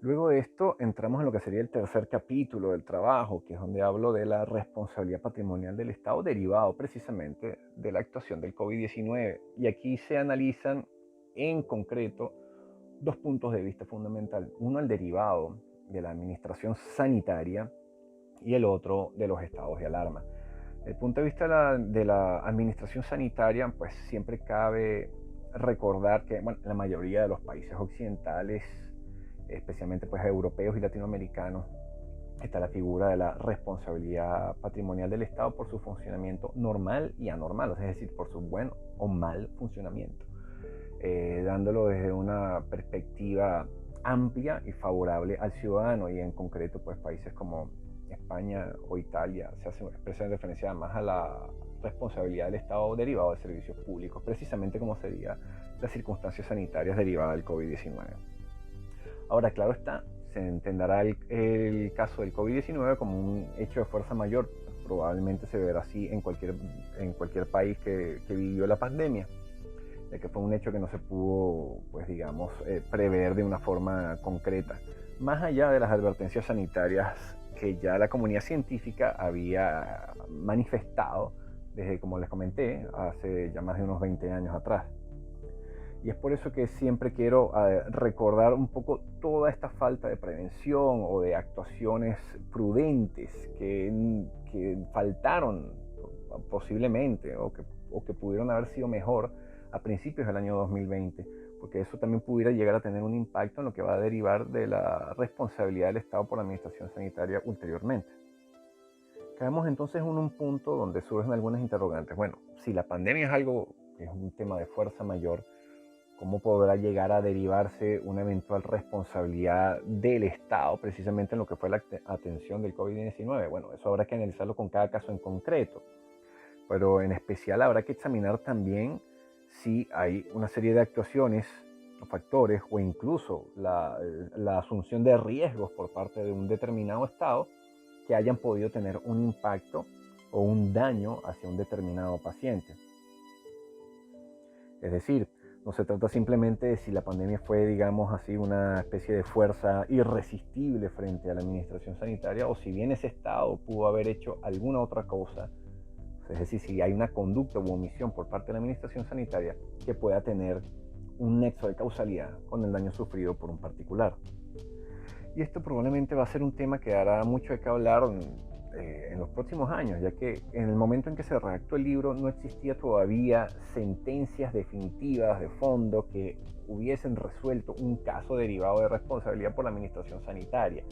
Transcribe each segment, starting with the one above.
Luego de esto entramos en lo que sería el tercer capítulo del trabajo, que es donde hablo de la responsabilidad patrimonial del Estado derivado precisamente de la actuación del COVID-19. Y aquí se analizan en concreto dos puntos de vista fundamentales. Uno, el derivado de la administración sanitaria y el otro de los estados de alarma. Desde el punto de vista de la administración sanitaria, pues siempre cabe recordar que bueno, la mayoría de los países occidentales, especialmente pues europeos y latinoamericanos, está la figura de la responsabilidad patrimonial del Estado por su funcionamiento normal y anormal, es decir, por su buen o mal funcionamiento, dándolo desde una perspectiva amplia y favorable al ciudadano, y en concreto pues países como España o Italia se hace expresa en referencia más a la responsabilidad del Estado derivado de servicios públicos, precisamente como sería las circunstancias sanitarias derivadas del COVID-19. Ahora, claro está, se entenderá el caso del COVID-19 como un hecho de fuerza mayor. Probablemente se verá así en cualquier país que vivió la pandemia, de que fue un hecho que no se pudo, pues digamos, prever de una forma concreta, más allá de las advertencias sanitarias que ya la comunidad científica había manifestado desde, como les comenté, hace ya más de unos 20 años atrás. Y es por eso que siempre quiero recordar un poco toda esta falta de prevención o de actuaciones prudentes que faltaron posiblemente o que pudieron haber sido mejor a principios del año 2020, porque eso también pudiera llegar a tener un impacto en lo que va a derivar de la responsabilidad del Estado por la administración sanitaria ulteriormente. Caemos entonces en un punto donde surgen algunas interrogantes. Bueno, si la pandemia es algo que es un tema de fuerza mayor, ¿cómo podrá llegar a derivarse una eventual responsabilidad del Estado precisamente en lo que fue la atención del COVID-19? Bueno, eso habrá que analizarlo con cada caso en concreto, pero en especial habrá que examinar también si hay una serie de actuaciones o factores o incluso la asunción de riesgos por parte de un determinado Estado que hayan podido tener un impacto o un daño hacia un determinado paciente. Es decir, no se trata simplemente de si la pandemia fue, digamos así, una especie de fuerza irresistible frente a la administración sanitaria o si bien ese Estado pudo haber hecho alguna otra cosa, es decir, si hay una conducta u omisión por parte de la administración sanitaria que pueda tener un nexo de causalidad con el daño sufrido por un particular. Y esto probablemente va a ser un tema que dará mucho de qué hablar en los próximos años, ya que en el momento en que se redactó el libro no existía todavía sentencias definitivas de fondo que hubiesen resuelto un caso derivado de responsabilidad por la administración sanitaria.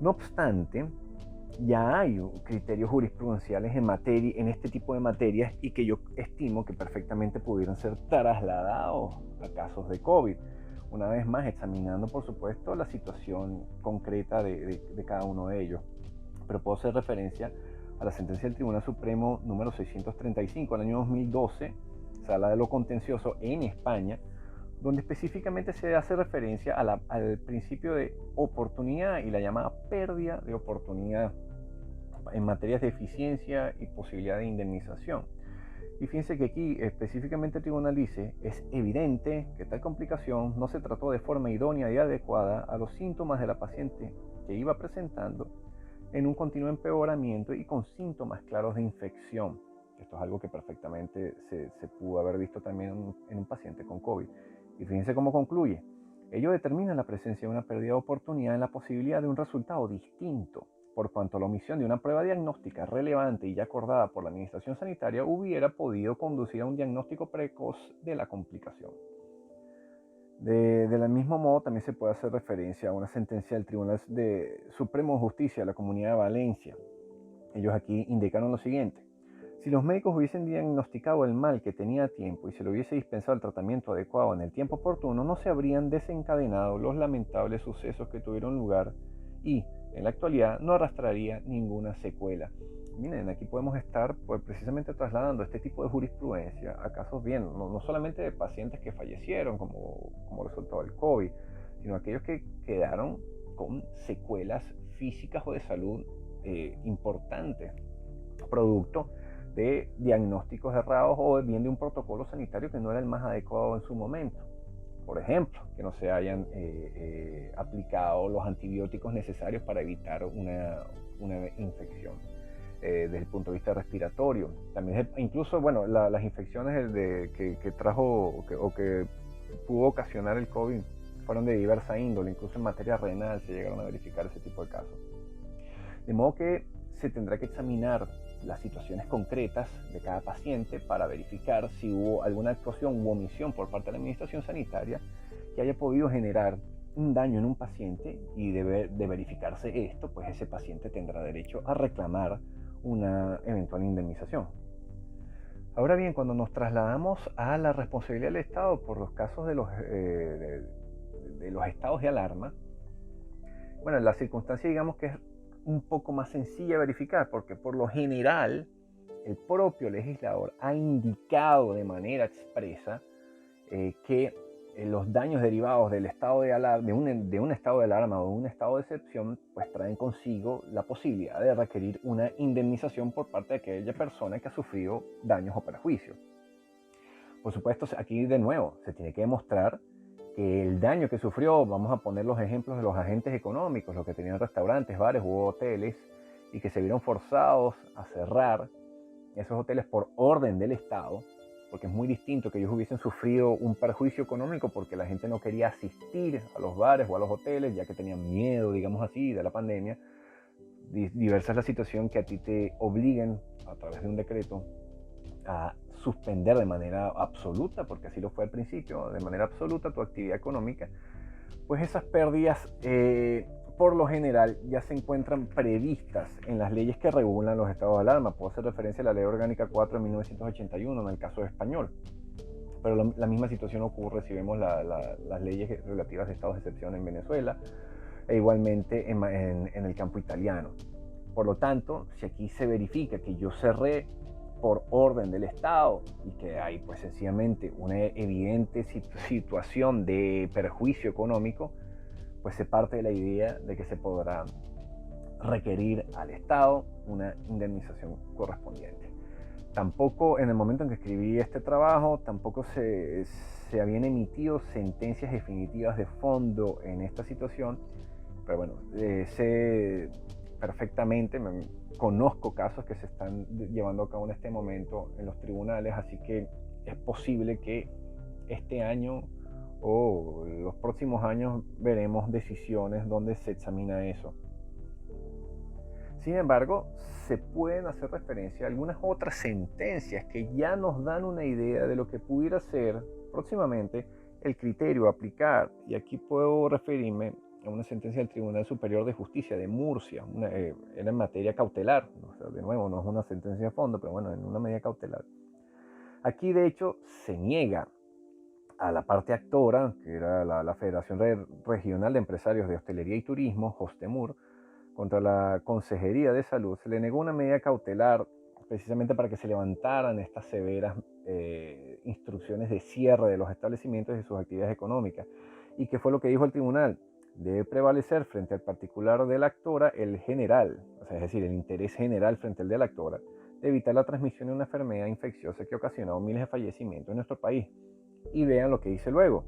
No obstante, ya hay criterios jurisprudenciales en este tipo de materias y que yo estimo que perfectamente pudieran ser trasladados a casos de COVID. Una vez más, examinando, por supuesto, la situación concreta de cada uno de ellos. Pero puedo hacer referencia a la sentencia del Tribunal Supremo número 635 del año 2012, Sala de lo Contencioso en España, donde específicamente se hace referencia al principio de oportunidad y la llamada pérdida de oportunidad en materias de eficiencia y posibilidad de indemnización. Y fíjense que aquí específicamente el tribunal dice, es evidente que tal complicación no se trató de forma idónea y adecuada a los síntomas de la paciente que iba presentando en un continuo empeoramiento y con síntomas claros de infección. Esto es algo que perfectamente se pudo haber visto también en un paciente con COVID. Y fíjense cómo concluye. Ello determina la presencia de una pérdida de oportunidad en la posibilidad de un resultado distinto, por cuanto la omisión de una prueba diagnóstica relevante y ya acordada por la Administración Sanitaria hubiera podido conducir a un diagnóstico precoz de la complicación. Del mismo modo, también se puede hacer referencia a una sentencia del Tribunal Supremo de Justicia de la Comunidad de Valencia. Ellos aquí indicaron lo siguiente. Si los médicos hubiesen diagnosticado el mal que tenía a tiempo y se le hubiese dispensado el tratamiento adecuado en el tiempo oportuno, no se habrían desencadenado los lamentables sucesos que tuvieron lugar y, en la actualidad, no arrastraría ninguna secuela. Miren, aquí podemos estar pues, precisamente trasladando este tipo de jurisprudencia a casos bien, no solamente de pacientes que fallecieron como resultado del COVID, sino aquellos que quedaron con secuelas físicas o de salud importantes, producto de diagnósticos errados o bien de un protocolo sanitario que no era el más adecuado en su momento. Por ejemplo, que no se hayan aplicado los antibióticos necesarios para evitar una infección desde el punto de vista respiratorio. También incluso, bueno, las infecciones que trajo o que pudo ocasionar el COVID fueron de diversa índole, incluso en materia renal se llegaron a verificar ese tipo de casos. De modo que se tendrá que examinar las situaciones concretas de cada paciente para verificar si hubo alguna actuación u omisión por parte de la administración sanitaria que haya podido generar un daño en un paciente, y de verificarse esto, pues ese paciente tendrá derecho a reclamar una eventual indemnización. Ahora bien, cuando nos trasladamos a la responsabilidad del Estado por los casos de los estados de alarma, bueno, la circunstancia digamos que es un poco más sencilla de verificar, porque por lo general el propio legislador ha indicado de manera expresa que los daños derivados del estado de alarma, de un estado de alarma o de un estado de excepción, pues traen consigo la posibilidad de requerir una indemnización por parte de aquella persona que ha sufrido daños o perjuicios. Por supuesto, aquí de nuevo se tiene que demostrar que el daño que sufrió, vamos a poner los ejemplos de los agentes económicos, los que tenían restaurantes, bares u hoteles, y que se vieron forzados a cerrar esos hoteles por orden del Estado, porque es muy distinto que ellos hubiesen sufrido un perjuicio económico porque la gente no quería asistir a los bares o a los hoteles, ya que tenían miedo, digamos así, de la pandemia. Diversa es la situación que a ti te obliguen, a través de un decreto, a suspender de manera absoluta, porque así lo fue al principio, de manera absoluta tu actividad económica. Pues esas pérdidas por lo general ya se encuentran previstas en las leyes que regulan los estados de alarma. Puedo hacer referencia a la Ley Orgánica 4 de 1981 en el caso español, pero la misma situación ocurre si vemos las leyes relativas a estados de excepción en Venezuela e igualmente en el campo italiano. Por lo tanto, si aquí se verifica que yo cerré por orden del Estado y que hay pues sencillamente una evidente situación de perjuicio económico, pues se parte de la idea de que se podrá requerir al Estado una indemnización correspondiente. Tampoco en el momento en que escribí este trabajo, tampoco se habían emitido sentencias definitivas de fondo en esta situación, pero bueno, sé perfectamente, conozco casos que se están llevando a cabo en este momento en los tribunales, así que es posible que este año o los próximos años veremos decisiones donde se examina eso. Sin embargo, se pueden hacer referencia a algunas otras sentencias que ya nos dan una idea de lo que pudiera ser próximamente el criterio a aplicar. Y aquí puedo referirme a una sentencia del Tribunal Superior de Justicia de Murcia, era en materia cautelar, o sea, de nuevo no es una sentencia de fondo, pero bueno, en una medida cautelar. Aquí de hecho se niega a la parte actora, que era la Federación Regional de Empresarios de Hostelería y Turismo, Hostemur, contra la Consejería de Salud, se le negó una medida cautelar precisamente para que se levantaran estas severas instrucciones de cierre de los establecimientos y sus actividades económicas. ¿Y qué fue lo que dijo el tribunal? Debe prevalecer frente al particular de la actora el general, o sea, es decir, el interés general frente al de la actora, de evitar la transmisión de una enfermedad infecciosa que ha ocasionado miles de fallecimientos en nuestro país. Y vean lo que dice luego.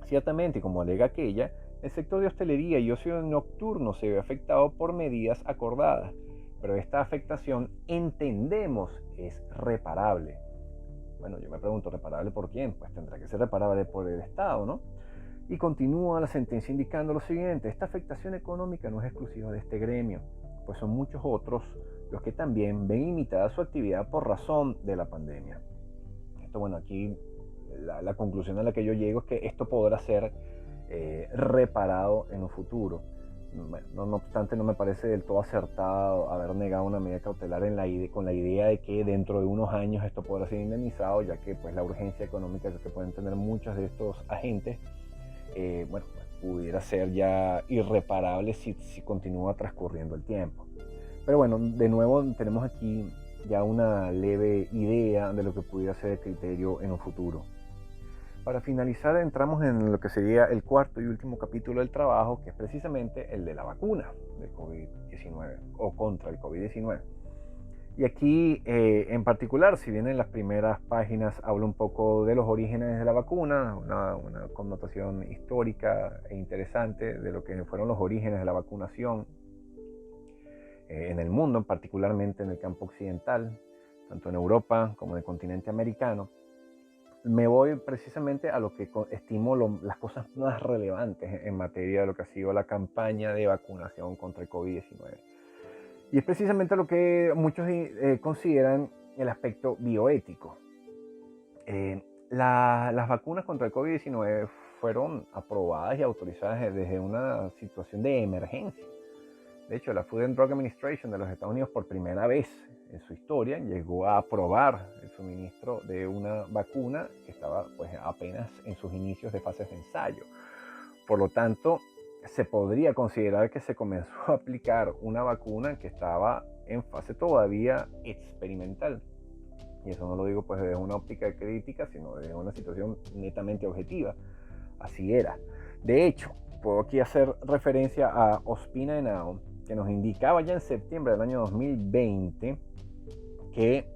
Ciertamente, como alega aquella, el sector de hostelería y ocio nocturno se ve afectado por medidas acordadas, pero esta afectación entendemos es reparable. Bueno, yo me pregunto, ¿reparable por quién? Pues tendrá que ser reparable por el Estado, ¿no? Y continúa la sentencia indicando lo siguiente: esta afectación económica no es exclusiva de este gremio, pues son muchos otros los que también ven limitada su actividad por razón de la pandemia. Esto, bueno, aquí la conclusión a la que yo llego es que esto podrá ser reparado en un futuro. Bueno, no obstante, no me parece del todo acertado haber negado una medida cautelar con la idea de que dentro de unos años esto podrá ser indemnizado, ya que pues la urgencia económica que pueden tener muchos de estos agentes bueno, pudiera ser ya irreparable si continúa transcurriendo el tiempo. Pero bueno, de nuevo tenemos aquí ya una leve idea de lo que pudiera ser el criterio en un futuro. Para finalizar, entramos en lo que sería el cuarto y último capítulo del trabajo, que es precisamente el de la vacuna del COVID-19 o contra el COVID-19. Y aquí en particular, si bien en las primeras páginas hablo un poco de los orígenes de la vacuna, una connotación histórica e interesante de lo que fueron los orígenes de la vacunación en el mundo, particularmente en el campo occidental, tanto en Europa como en el continente americano, me voy precisamente a lo que estimo las cosas más relevantes en materia de lo que ha sido la campaña de vacunación contra el COVID-19. Y es precisamente lo que muchos consideran el aspecto bioético. Las vacunas contra el COVID-19 fueron aprobadas y autorizadas desde una situación de emergencia. De hecho, la Food and Drug Administration de los Estados Unidos por primera vez en su historia llegó a aprobar el suministro de una vacuna que estaba pues, apenas en sus inicios de fases de ensayo. Por lo tanto, se podría considerar que se comenzó a aplicar una vacuna que estaba en fase todavía experimental. Y eso no lo digo pues desde una óptica crítica, sino desde una situación netamente objetiva. Así era. De hecho, puedo aquí hacer referencia a Ospina et al., que nos indicaba ya en septiembre del año 2020 que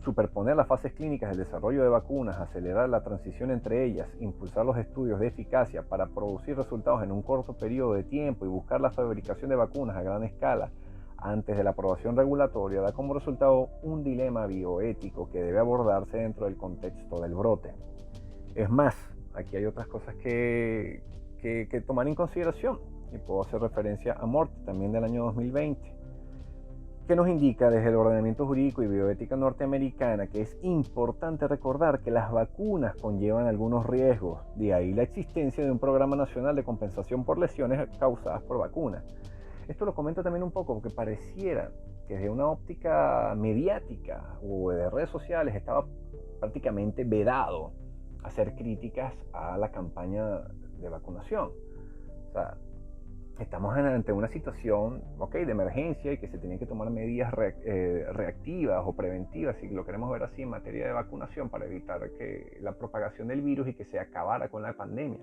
superponer las fases clínicas del desarrollo de vacunas, acelerar la transición entre ellas, impulsar los estudios de eficacia para producir resultados en un corto periodo de tiempo y buscar la fabricación de vacunas a gran escala antes de la aprobación regulatoria da como resultado un dilema bioético que debe abordarse dentro del contexto del brote. Es más, aquí hay otras cosas que tomar en consideración y puedo hacer referencia a Mort, también del año 2020, que nos indica desde el ordenamiento jurídico y bioética norteamericana que es importante recordar que las vacunas conllevan algunos riesgos, de ahí la existencia de un programa nacional de compensación por lesiones causadas por vacunas. Esto lo comento también un poco porque pareciera que desde una óptica mediática o de redes sociales estaba prácticamente vedado hacer críticas a la campaña de vacunación. O sea, estamos ante una situación de emergencia y que se tienen que tomar medidas reactivas o preventivas, si lo queremos ver así, en materia de vacunación para evitar que la propagación del virus y que se acabara con la pandemia.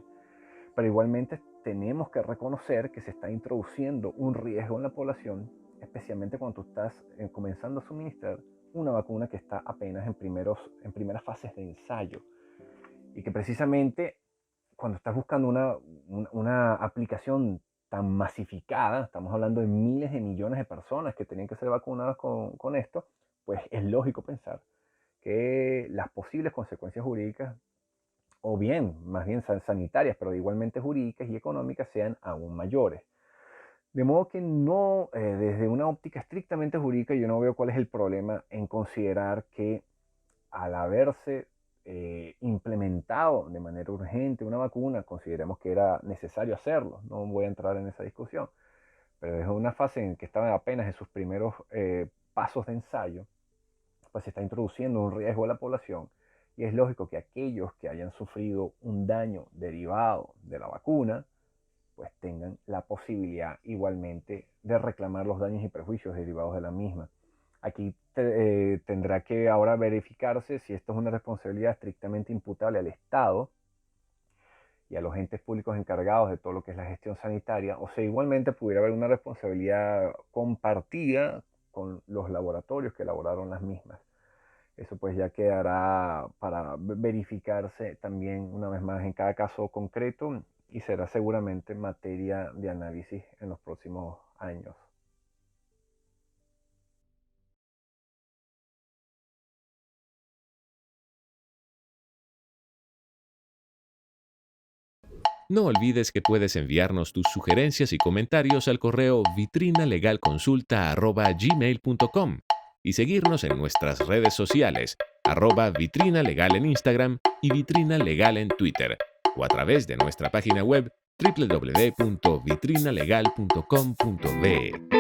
Pero igualmente tenemos que reconocer que se está introduciendo un riesgo en la población, especialmente cuando tú estás comenzando a suministrar una vacuna que está apenas en primeras fases de ensayo. Y que precisamente cuando estás buscando una aplicación tan masificada, estamos hablando de miles de millones de personas que tenían que ser vacunadas con esto, pues es lógico pensar que las posibles consecuencias jurídicas, o bien, más bien sanitarias, pero igualmente jurídicas y económicas, sean aún mayores. De modo que no, desde una óptica estrictamente jurídica, yo no veo cuál es el problema en considerar que al haberse implementado de manera urgente una vacuna, consideremos que era necesario hacerlo. No voy a entrar en esa discusión, pero desde una fase en que estaba apenas en sus primeros pasos de ensayo, pues se está introduciendo un riesgo a la población y es lógico que aquellos que hayan sufrido un daño derivado de la vacuna, pues tengan la posibilidad igualmente de reclamar los daños y perjuicios derivados de la misma. Aquí tendrá que ahora verificarse si esto es una responsabilidad estrictamente imputable al Estado y a los entes públicos encargados de todo lo que es la gestión sanitaria, o si igualmente pudiera haber una responsabilidad compartida con los laboratorios que elaboraron las mismas. Eso pues ya quedará para verificarse también una vez más en cada caso concreto y será seguramente materia de análisis en los próximos años. No olvides que puedes enviarnos tus sugerencias y comentarios al correo vitrinalegalconsulta@gmail.com y seguirnos en nuestras redes sociales, @vitrinalegal en Instagram y Vitrina Legal en Twitter, o a través de nuestra página web www.vitrinalegal.com.be.